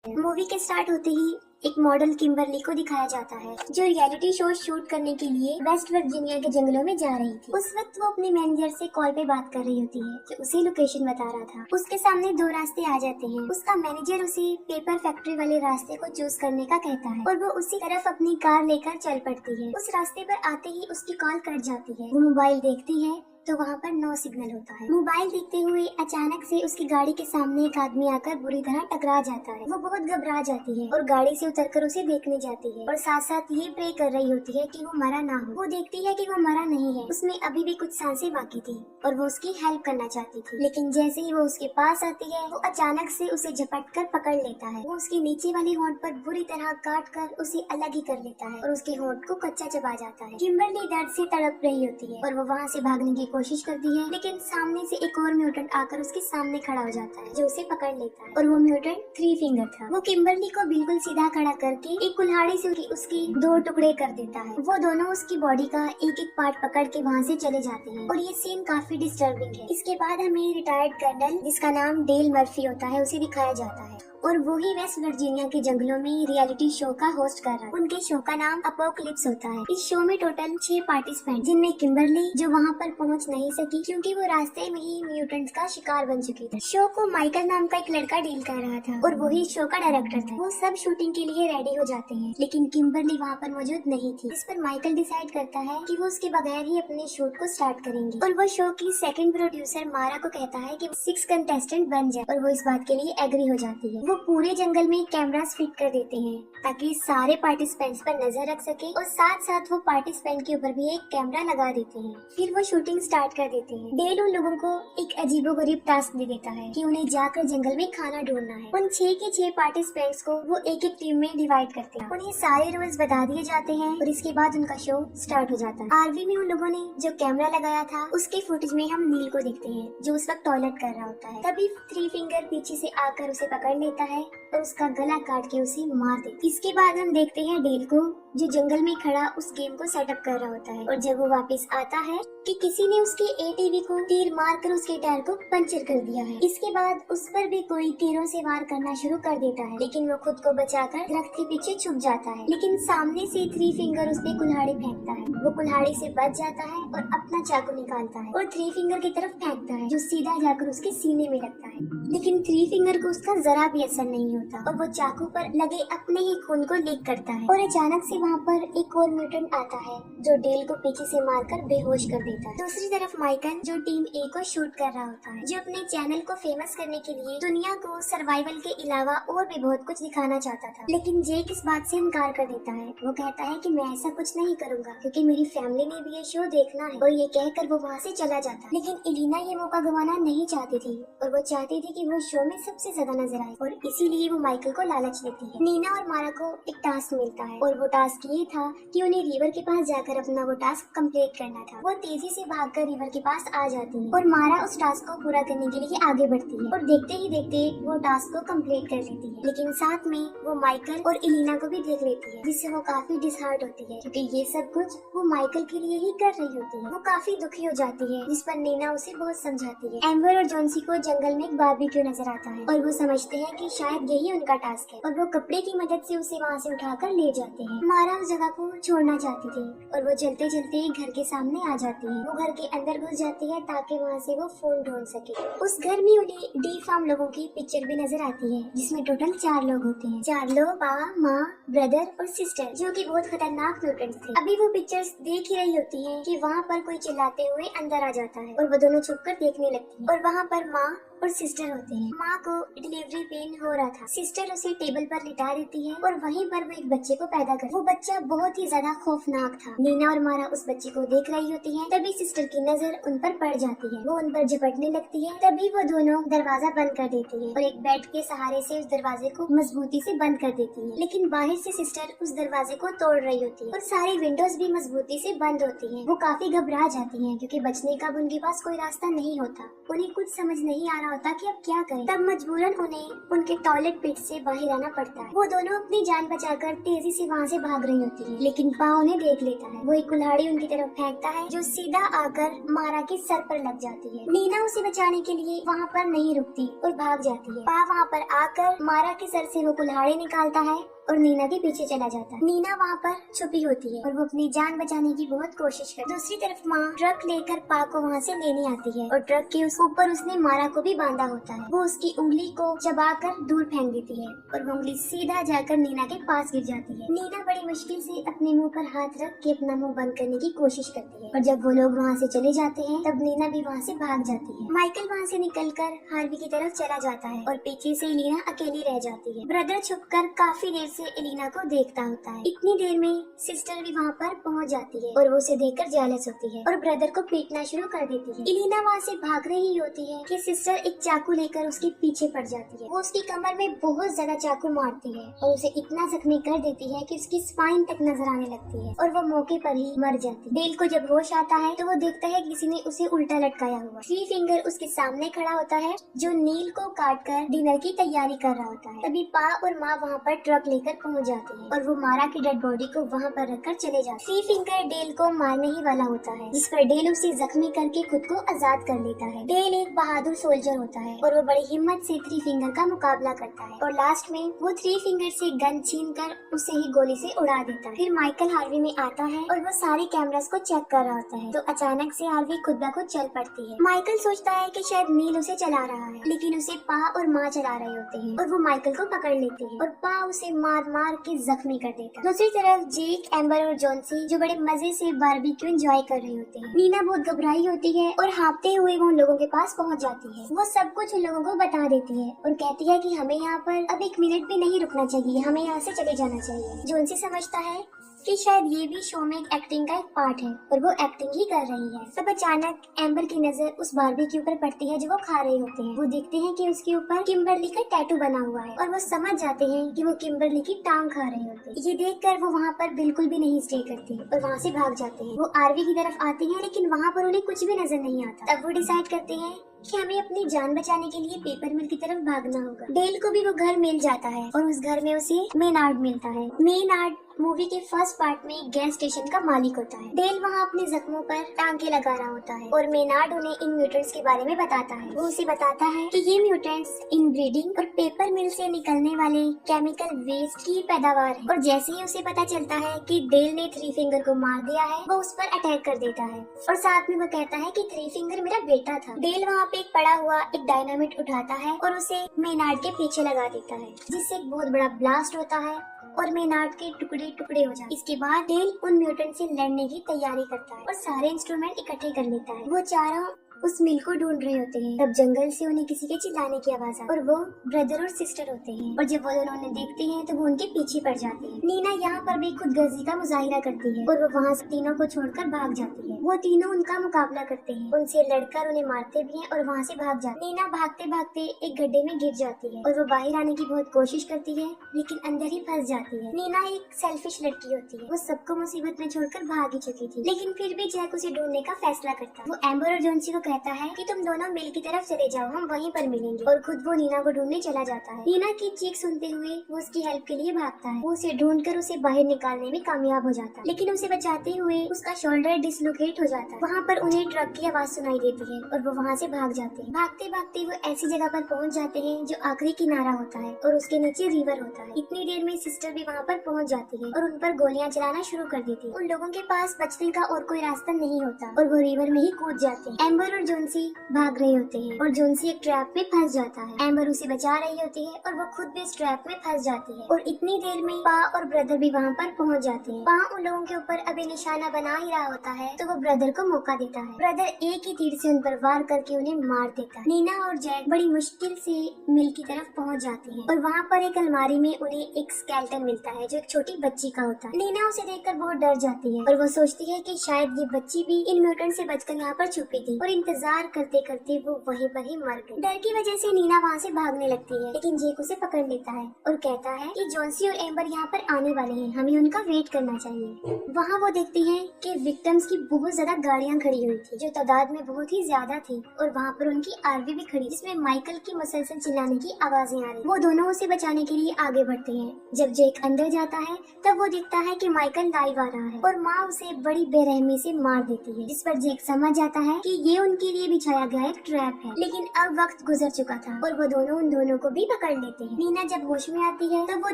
Movie के start होते ही एक मॉडल किम्बरली को दिखाया जाता है जो रियलिटी शो शूट करने के लिए वेस्ट वर्जीनिया के जंगलों में जा रही थी। उस वक्त वो अपने मैनेजर से कॉल पे बात कर रही होती है जो उसे लोकेशन बता रहा था। उसके सामने दो रास्ते आ जाते हैं। उसका मैनेजर उसे पेपर फैक्ट्री वाले रास्ते को चूज करने का कहता है और वो उसी तरफ अपनी कार लेकर चल पड़ती है। उस रास्ते पर आते ही उसकी कॉल कट जाती है। वो मोबाइल देखती है तो वहाँ पर नो सिग्नल होता है। मोबाइल देखते हुए अचानक से उसकी गाड़ी के सामने एक आदमी आकर बुरी तरह टकरा जाता है। वो बहुत घबरा जाती है और गाड़ी से उतरकर उसे देखने जाती है और साथ साथ ये प्रे कर रही होती है कि वो मरा ना हो। वो देखती है कि वो मरा नहीं है, उसमें अभी भी कुछ सांसें बाकी थी और वो उसकी हेल्प करना चाहती थी। लेकिन जैसे ही वो उसके पास आती है वो अचानक से उसे झपट कर पकड़ लेता है। वो उसके नीचे वाले होंठ पर बुरी तरह काट कर उसे अलग ही कर लेता है और उसके होंठ को कच्चा चबा जाता है। किम्बरली दर्द से तड़प रही होती है और वो वहाँ से भागने की कोशिश करती है, लेकिन सामने से एक और म्यूटेंट आकर उसके सामने खड़ा हो जाता है जो उसे पकड़ लेता है और वो म्यूटेंट थ्री फिंगर था। वो किम्बरली को बिल्कुल सीधा खड़ा करके एक कुल्हाड़ी से उसकी दो टुकड़े कर देता है। वो दोनों उसकी बॉडी का एक एक पार्ट पकड़ के वहाँ से चले जाते हैं और ये सीन काफी डिस्टर्बिंग है। इसके बाद हमें रिटायर्ड कर्नल जिसका नाम डेल मर्फी होता है उसे दिखाया जाता है और वो ही वेस्ट वर्जीनिया के जंगलों में रियलिटी शो का होस्ट कर रहा है। उनके शो का नाम अपोकलिप्स होता है। इस शो में टोटल 6 पार्टिसिपेंट जिनमें किम्बरली जो वहाँ पर पहुँच नहीं सकी क्योंकि वो रास्ते में ही म्यूटेंट्स का शिकार बन चुकी थी। शो को माइकल नाम का एक लड़का डील कर रहा था और वही शो का डायरेक्टर था। वो सब शूटिंग के लिए रेडी हो जाते हैं लेकिन किम्बरली वहाँ पर मौजूद नहीं थी। इस पर माइकल डिसाइड करता है कि वो उसके बगैर ही अपने शूट को स्टार्ट करेंगे और वो शो की सेकंड प्रोड्यूसर मारा को कहता है कि 6 कंटेस्टेंट बन जाए और वो इस बात के लिए एग्री हो जाती है। वो पूरे जंगल में कैमरास फिट कर देते हैं ताकि सारे पार्टिसिपेंट्स पर नजर रख सके और साथ साथ वो पार्टिसिपेंट के ऊपर भी एक कैमरा लगा देते हैं। फिर वो शूटिंग स्टार्ट कर देते हैं। डेल उन लोगों को एक अजीबोगरीब टास्क दे देता है कि उन्हें जाकर जंगल में खाना ढूंढना है। उन 6 के 6 पार्टिसिपेंट्स को वो एक एक टीम में डिवाइड करते हैं। उन्हें सारे रूल्स बता दिए जाते हैं और इसके बाद उनका शो स्टार्ट हो जाता है। आरवी में उन लोगों ने जो कैमरा लगाया था उसके फुटेज में हम नील को देखते हैं जो उस वक्त टॉयलेट कर रहा होता है। तभी थ्री फिंगर पीछे से आकर उसे पकड़ लेता है और उसका गला काट के उसे मार देता है। इसके बाद हम देखते हैं डेल को जो जंगल में खड़ा उस गेम को सेटअप कर रहा होता है और जब वो वापस आता है कि किसी ने उसके एटीवी को तीर मारकर उसके टायर को पंचर कर दिया है। इसके बाद उस पर भी कोई तीरों से वार करना शुरू कर देता है लेकिन वो खुद को बचाकर दरख्त के पीछे छुप जाता है। लेकिन सामने से थ्री फिंगर उस पे कुल्हाड़ी फेंकता है। वो कुल्हाड़ी से बच जाता है और अपना चाकू निकालता है और थ्री फिंगर की तरफ फेंकता है जो सीधा जाकर उसके सीने में लगता है। लेकिन थ्री फिंगर को उसका जरा भी असर नहीं होता और वो चाकू पर लगे अपने ही खून को लीक करता है और अचानक से वहाँ पर एक और म्यूटेंट आता है जो डेल को पीछे से मारकर बेहोश कर देता है। दूसरी तरफ माइकल जो टीम ए को शूट कर रहा होता है जो अपने चैनल को फेमस करने के लिए दुनिया को सर्वाइवल के अलावा और भी बहुत कुछ दिखाना चाहता था। लेकिन जेक इस बात से इनकार कर देता है। वो कहता है कि मैं ऐसा कुछ नहीं करूंगा क्योंकि मेरी फैमिली ने भी ये शो देखना है और ये कहकर वो वहाँ से चला जाता है। लेकिन इलीना ये मौका गंवाना नहीं चाहती थी और वो चाहती थी कि वो शो में सबसे ज्यादा नजर आए और इसीलिए वो माइकल को लालच देती है। नीना और मारा को एक टास्क मिलता है और वो टास्क ये था कि उन्हें रिवर के पास जाकर अपना वो टास्क कंप्लीट करना था। वो तेजी से भागकर रिवर के पास आ जाती है और मारा उस टास्क को पूरा करने के लिए आगे बढ़ती है और देखते ही देखते वो टास्क को कंप्लीट कर लेती है। लेकिन साथ में वो माइकल और इलीना को भी देख लेती है जिससे वो काफी डिसहार्ट होती है क्योंकि ये सब कुछ वो माइकल के लिए ही कर रही होती है। वो काफी दुखी हो जाती है जिस पर नीना उसे बहुत समझाती है। एम्बर और जॉन्सी को जंगल में एक बारबेक्यू नजर आता है और वो समझते हैं कि शायद यही उनका टास्क है और वो कपड़े की मदद से उसे वहाँ से उठाकर ले जाते हैं। मारा उस जगह को छोड़ना चाहती थी और वो चलते चलते घर के सामने आ जाती है। वो घर के अंदर घुस जाती है ताकि वहाँ से वो फोन ढूंढ सके। उस घर में उन्हें डी फार्म लोगों की पिक्चर भी नजर आती है जिसमें टोटल 4 लोग होते हैं। 4 लोग पापा, माँ, ब्रदर और सिस्टर जो कि बहुत खतरनाक म्यूटेंट्स थे। अभी वो पिक्चर्स देख ही रही होती है कि वहाँ पर कोई चिल्लाते हुए अंदर आ जाता है और वो दोनों छुपकर देखने लगती है और वहाँ पर माँ और सिस्टर होते हैं। माँ को डिलीवरी पेन हो रहा था। सिस्टर उसे टेबल पर लिटा देती है और वहीं पर वो एक बच्चे को पैदा कर। वो बच्चा बहुत ही ज्यादा खौफनाक था। नीना और मारा उस बच्चे को देख रही होती है। तभी सिस्टर की नजर उन पर पड़ जाती है। वो उन पर झपटने लगती है। तभी वो दोनों दरवाजा बंद कर देती है और एक बेड के सहारे से उस दरवाजे को मजबूती से बंद कर देती है। लेकिन बाहर से सिस्टर उस दरवाजे को तोड़ रही होती है और सारी विंडोज भी मजबूती से बंद होती है। वो काफी घबरा जाती है क्योंकि बचने का उनके पास कोई रास्ता नहीं होता। उन्हें कुछ समझ नहीं आ रहा होता कि अब क्या करें। तब मजबूरन उन्हें उनके टॉयलेट पिट से बाहर आना पड़ता है। वो दोनों अपनी जान बचाकर तेजी से वहाँ से भाग रही होती है, लेकिन पा उन्हें देख लेता है। वो एक कुल्हाड़ी उनकी तरफ फेंकता है जो सीधा आकर मारा के सर पर लग जाती है। नीना उसे बचाने के लिए वहाँ पर नहीं रुकती और भाग जाती है। पा वहाँ पर आकर मारा के सर से वो कुल्हाड़ी निकालता है और नीना के पीछे चला जाता है। नीना वहाँ पर छुपी होती है और वो अपनी जान बचाने की बहुत कोशिश करती है। दूसरी तरफ माँ ट्रक लेकर पा को वहाँ से लेने आती है और ट्रक के उस ऊपर उसने मारा को भी बांधा होता है। वो उसकी उंगली को चबाकर दूर फेंक देती है और वो उंगली सीधा जाकर नीना के पास गिर जाती है। नीना बड़ी मुश्किल से अपने मुंह पर हाथ रख के अपना मुंह बंद करने की कोशिश करती है और जब वो लोग वहाँ से चले जाते हैं तब नीना भी वहाँ से भाग जाती है। माइकल वहाँ से निकलकर हार्वी की तरफ चला जाता है और पीछे से नीना अकेली रह जाती है। ब्रदर छुपकर काफी देर से एलिना को देखता होता है। इतनी देर में सिस्टर भी वहाँ पर पहुँच जाती है और वो उसे देखकर जेलस होती है और ब्रदर को पीटना शुरू कर देती है। एलिना वहाँ से भाग रही होती है कि सिस्टर एक चाकू लेकर उसके पीछे पड़ जाती है। वो उसकी कमर में बहुत ज्यादा चाकू मारती है और उसे इतना जख्मी कर देती है कि उसकी स्पाइन तक नजर आने लगती है और वो मौके पर ही मर जाती है। डेल को जब होश आता है तो वो देखता है किसी ने उसे उल्टा लटकाया हुआ। थ्री फिंगर उसके सामने खड़ा होता है जो नील को काट कर डिनर की तैयारी कर रहा होता है। तभी पा और माँ वहाँ पर ट्रक लेकर पहुँच जाती है और वो मारा की डेड बॉडी को वहाँ पर रखकर चले जाते। थ्री फिंगर डेल को मारने ही वाला होता है जिस पर डेल उसे जख्मी करके खुद को आजाद कर लेता है। डेल एक बहादुर सोल्जर होता है और वो बड़ी हिम्मत से थ्री फिंगर का मुकाबला करता है और लास्ट में वो थ्री फिंगर से गन छीन कर उसे ही गोली से उड़ा देता है। फिर माइकल हार्वी में आता है और वो सारे कैमरास को चेक कर रहा होता है तो अचानक से हार्वी खुद ब खुद चल पड़ती है। माइकल सोचता है कि शायद नील उसे चला रहा है लेकिन उसे पा और माँ चला रहे होते हैं और वो माइकल को पकड़ लेते हैं और पा उसे मार मार के जख्मी कर देता है। दूसरी तरफ जेक, एम्बर और जॉन्सी जो बड़े मजे से बारबेक्यू एंजॉय कर रहे होते हैं। नीना बहुत घबराई होती है और हाँफते हुए वो उन लोगों के पास पहुंच जाती है। वो सब कुछ उन लोगों को बता देती है और कहती है कि हमें यहाँ पर अब एक मिनट भी नहीं रुकना चाहिए, हमें यहाँ से चले जाना चाहिए। जॉन्सी समझता है कि शायद ये भी शो में एक एक्टिंग का एक पार्ट है और वो एक्टिंग ही कर रही है। तब अचानक एम्बर की नजर उस बारबेक्यू पर पड़ती है जो वो खा रहे होते हैं। वो देखते हैं कि उसके ऊपर किम्बरली का टैटू बना हुआ है और वो समझ जाते हैं कि वो किम्बरली की टांग खा रहे होते हैं। ये देखकर वो वहाँ पर बिल्कुल भी नहीं स्टे करते और वहाँ से भाग जाते हैं। वो आरवी की तरफ आते हैं लेकिन वहाँ पर उन्हें कुछ भी नजर नहीं आता। तब वो डिसाइड करते हैं कि हमें अपनी जान बचाने के लिए पेपर मिल की तरफ भागना होगा। डेल को भी वो घर मिल जाता है और उस घर में उसे मेनार्ड मिलता है। मेनार्ड मूवी के फर्स्ट पार्ट में गैस स्टेशन का मालिक होता है। डेल वहाँ अपने जख्मों पर टांके लगा रहा होता है और मेनार्ड उन्हें इन म्यूटेंट्स के बारे में बताता है। वो उसे बताता है कि ये म्यूटेंट्स इनब्रीडिंग और पेपर मिल से निकलने वाले केमिकल वेस्ट की पैदावार है। और जैसे ही उसे पता चलता है कि डेल ने थ्री फिंगर को मार दिया है वो उस पर अटैक कर देता है और साथ में वो कहता है कि थ्री फिंगर मेरा बेटा था। डेल वहाँ पे एक पड़ा हुआ एक डायनामिट उठाता है और उसे मेनार्ड के पीछे लगा देता है जिससे एक बहुत बड़ा ब्लास्ट होता है और मेनार्ड के टुकड़े टुकड़े हो जाते। इसके बाद डेल उन म्यूटेंट से लड़ने की तैयारी करता है और सारे इंस्ट्रूमेंट इकट्ठे कर लेता है। वो चारों उस मिल को ढूंढ रहे होते हैं। तब जंगल से उन्हें किसी के चिल्लाने की आवाज आई और वो ब्रदर और सिस्टर होते हैं और जब वो दोनों उन्हें देखते हैं तो वो उनके पीछे पड़ जाते हैं। नीना यहाँ पर भी खुदगर्जी का मुजाहिरा करती है और वो वहाँ से तीनों को छोड़कर भाग जाती है। वो तीनों उनका मुकाबला करते हैं, उनसे लड़कर उन्हें मारते भी हैं और वहाँ से भाग जाते हैं। नीना भागते भागते एक गड्ढे में गिर जाती है और वो बाहर आने की बहुत कोशिश करती है लेकिन अंदर ही फंस जाती है। नीना एक सेल्फिश लड़की होती है, वो सबको मुसीबत में छोड़कर भाग ही चुकी थी लेकिन फिर भी जैक उसे ढूंढने का फैसला करता है। वो एम्बर और जॉन्सी को कहता है कि तुम दोनों मिल की तरफ चले जाओ, हम वहीं पर मिलेंगे और खुद वो नीना को ढूंढने चला जाता है। नीना की चीख सुनते हुए वो उसकी हेल्प के लिए भागता है। वो उसे ढूंढकर उसे बाहर निकालने में कामयाब हो जाता है लेकिन उसे बचाते हुए उसका शोल्डर डिसलोकेट हो जाता है। वहाँ पर उन्हें ट्रक की आवाज सुनाई देती है और वो वहाँ से भाग जाते हैं। भागते भागते वो ऐसी जगह पर पहुँच जाते हैं जो आखिरी किनारा होता है और उसके नीचे रिवर होता है। इतनी देर में सिस्टर भी वहाँ पर पहुँच जाती है और उन पर गोलियां चलाना शुरू कर देती है। उन लोगों के पास बचने का और कोई रास्ता नहीं होता और वो रिवर में ही कूद जाते हैं। एम्बर और जॉन्सी भाग रहे होते हैं और जॉन्सी एक ट्रैप में फंस जाता है। एम्बर उसे बचा रही होती है और वो खुद भी इस ट्रैप में फंस जाती है और इतनी देर में पा और ब्रदर भी वहाँ पर पहुँच जाते हैं। पा उन लोगों के ऊपर अभी निशाना बना ही रहा होता है तो वो ब्रदर को मौका देता है। ब्रदर एक ही तीर से उन पर वार करके उन्हें मार देता है। नीना और जैक बड़ी मुश्किल से मिल की तरफ पहुँच जाते हैं और वहाँ पर एक अलमारी में उन्हें एक स्केलेटन मिलता है जो एक छोटी बच्ची का होता है। नीना उसे देखकर बहुत डर जाती है और वो सोचती है कि शायद ये बच्ची भी इन म्यूटेंट से बचकर यहाँ पर छुपी थी और इन इंतजार करते करते वो वहीं पर ही मर गई। डर की वजह से नीना वहाँ से भागने लगती है, लेकिन जेक उसे पकड़ लेता है और कहता है कि जॉन्सी और एम्बर यहाँ पर आने वाले हैं, हमें उनका वेट करना चाहिए। वहाँ वो देखती है कि विक्टिम्स की बहुत ज्यादा गाड़ियाँ खड़ी हुई थी, जो तादाद में बहुत ही ज्यादा थी, और वहाँ पर उनकी आरवी भी खड़ी, जिसमें माइकल की मुसलसल चिल्लाने की आवाजें आ रही। वो दोनों उसे बचाने के लिए आगे बढ़ते हैं। जब जेक अंदर जाता है तब वो देखता है कि माइकल लाइव आ रहा है और माँ उसे बड़ी बेरहमी से मार देती है, जिस पर जेक समझ जाता है कि ये उनके लिए बिछाया गया एक ट्रैप है। लेकिन अब वक्त गुजर चुका था और वो दोनों उन दोनों को भी पकड़ लेते हैं। नीना जब होश में आती है तब वो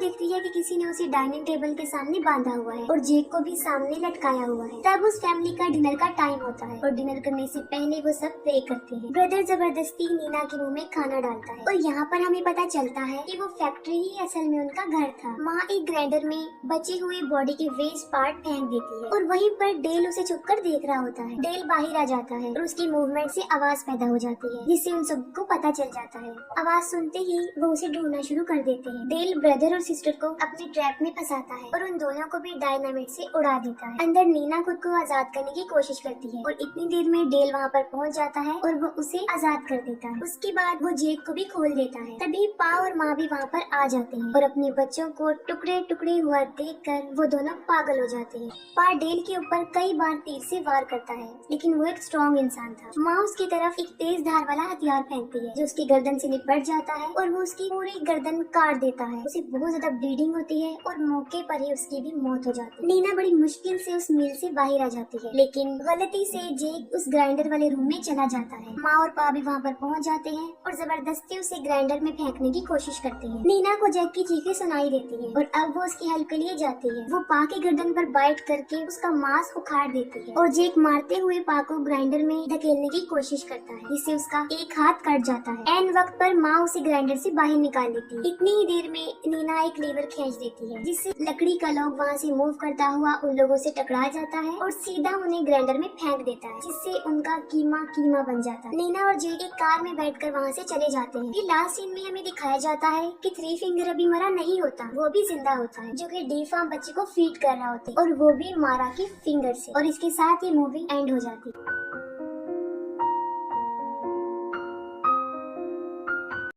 देखती है कि किसी ने उसे डाइनिंग टेबल के सामने बांधा हुआ है और जेक को भी सामने लटकाया हुआ है। तब उस फैमिली का डिनर का टाइम होता है और डिनर करने से पहले वो सब प्रे करते हैं। ब्रदर जबरदस्ती नीना के मुंह में खाना डालता है और यहाँ पर हमें पता चलता है कि वो फैक्ट्री ही असल में उनका घर था। माँ एक ग्राइंडर में बचे हुए बॉडी के वेस्ट पार्ट फेंक देती है और वहीं पर डेल उसे छुपकर देख रहा होता है। डेल बाहर आ जाता है और उसकी मूवमेंट से आवाज पैदा हो जाती है, जिससे उन सबको पता चल जाता है। आवाज सुनते ही वो उसे ढूंढना शुरू कर देते हैं। डेल ब्रदर और सिस्टर को अपने ट्रैप में फंसाता है और उन दोनों को भी डायनामाइट से उड़ा देता है। अंदर नीना खुद को आजाद करने की कोशिश करती है और इतनी देर में डेल वहाँ पर पहुँच जाता है और वो उसे आजाद कर देता है। उसके बाद वो जेक को भी खोल देता है। तभी पा और माँ भी वहाँ पर आ जाते हैं और अपने बच्चों को टुकड़े टुकड़े हुआ देखकर वो दोनों पागल हो जाते हैं। पा डेल के ऊपर कई बार तीर से वार करता है, लेकिन वो एक स्ट्रॉन्ग इंसान था। माँ उसकी तरफ एक तेज धार वाला हथियार फेंकती है जो उसकी गर्दन से निपट जाता है और वो उसकी पूरी गर्दन काट देता है। उसे बहुत ज्यादा ब्लीडिंग होती है और मौके पर ही उसकी भी मौत हो जाती है। नीना बड़ी मुश्किल से उस मिल से बाहर आ जाती है, लेकिन गलती से जेक उस ग्राइंडर वाले रूम में चला जाता है। माँ और पा भी वहाँ पर पहुँच जाते हैं और जबरदस्ती उसे ग्राइंडर में फेंकने की कोशिश करते हैं। नीना को जेक की चीखें सुनाई देती है और अब वो उसकी हेल्प के लिए जाती है। वो पा की गर्दन पर बाइट करके उसका मांस उखाड़ देती है और जेक मारते हुए पा को ग्राइंडर में धकेलने की कोशिश करता है, जिससे उसका एक हाथ कट जाता है। एन वक्त पर माँ उसे ग्राइंडर से बाहर निकाल देती है। इतनी ही देर में नीना एक लीवर खींच देती है, जिससे लकड़ी का लॉक वहाँ से मूव करता हुआ उन लोगों से टकरा जाता है और सीधा उन्हें ग्राइंडर में फेंक देता है, जिससे उनका कीमा कीमा बन जाता है। नीना और जेक एक कार में बैठकर वहाँ से चले जाते हैं। ये लास्ट सीन में हमें दिखाया जाता है कि थ्री फिंगर अभी मरा नहीं होता, वो भी जिंदा होता है, जो कि डीफार्म बच्चे को फीड कर रहा होता है और वो भी मारा की फिंगर से। और इसके साथ ये मूवी एंड हो जाती है।